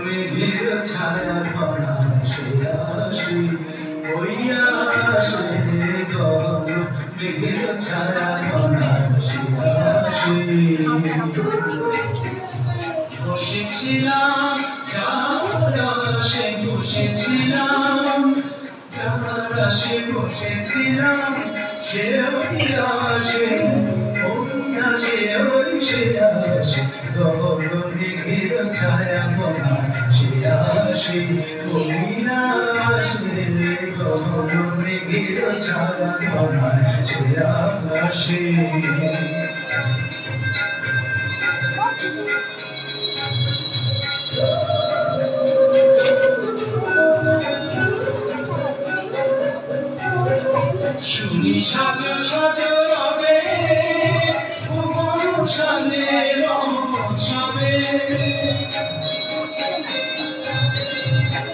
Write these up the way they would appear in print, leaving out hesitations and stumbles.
মেঘের ছায়া ধরা সে আসি বইয়া আসে গহন মেঘের ছায়া ধরা সে আসি বসেছিলাম সে বসেছিলাম সে বসেছিলাম সে আসে সে আসে গহন মেঘের ছায়া ধরা সে আসে আসে গহন মেঘের ছায়া ধরা সে আসে শুনি সাজ সাজ রবে ভুবন সাজে রবে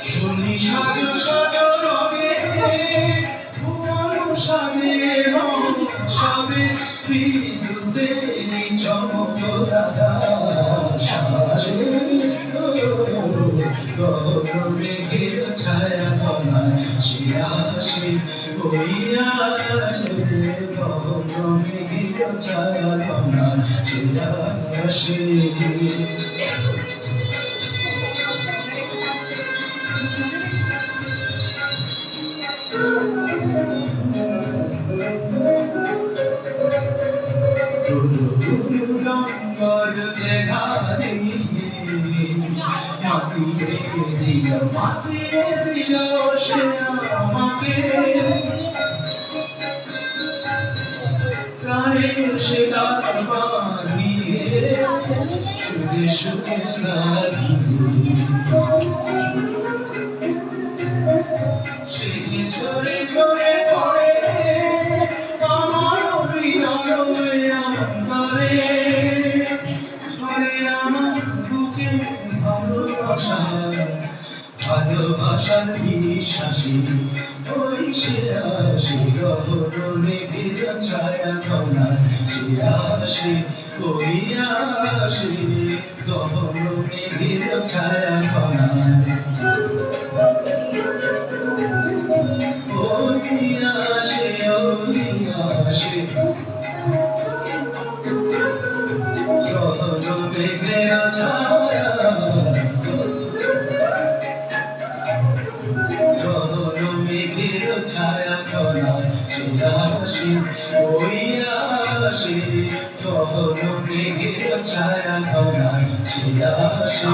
শুনি সাজ সাজ রবে ভুবন সাজে রবে বিদ্যুতেরি চমক রাধা সাজে গহন মেঘের ছায়া ধরা সে আসে বইয়া আসে গহন মেঘের ছায়া ধরা সে আসে রঙ্গর দেখা দিয়ে মাতিয়ে দিল সে আমাকে প্রাণের সে তার বাঁধিয়ে সুরে সুরে সারিয়ে সে যে ঝরে ঝরে পড়ে আমার হৃদয় অন্তরে ঝরে আমার বুকে ভালোবাসার বিশ্বাসী ওই সে আসে গহন মেঘের ছায়া ধরা সে আসে ওই আসে গহন মেঘের ছায়া ধরা ওই আসে গহন মেঘের ছায়া মেঘের ছায়া ধরা সে আসে ওই আসে গহন মেঘের ছায়া ধরা সে আসে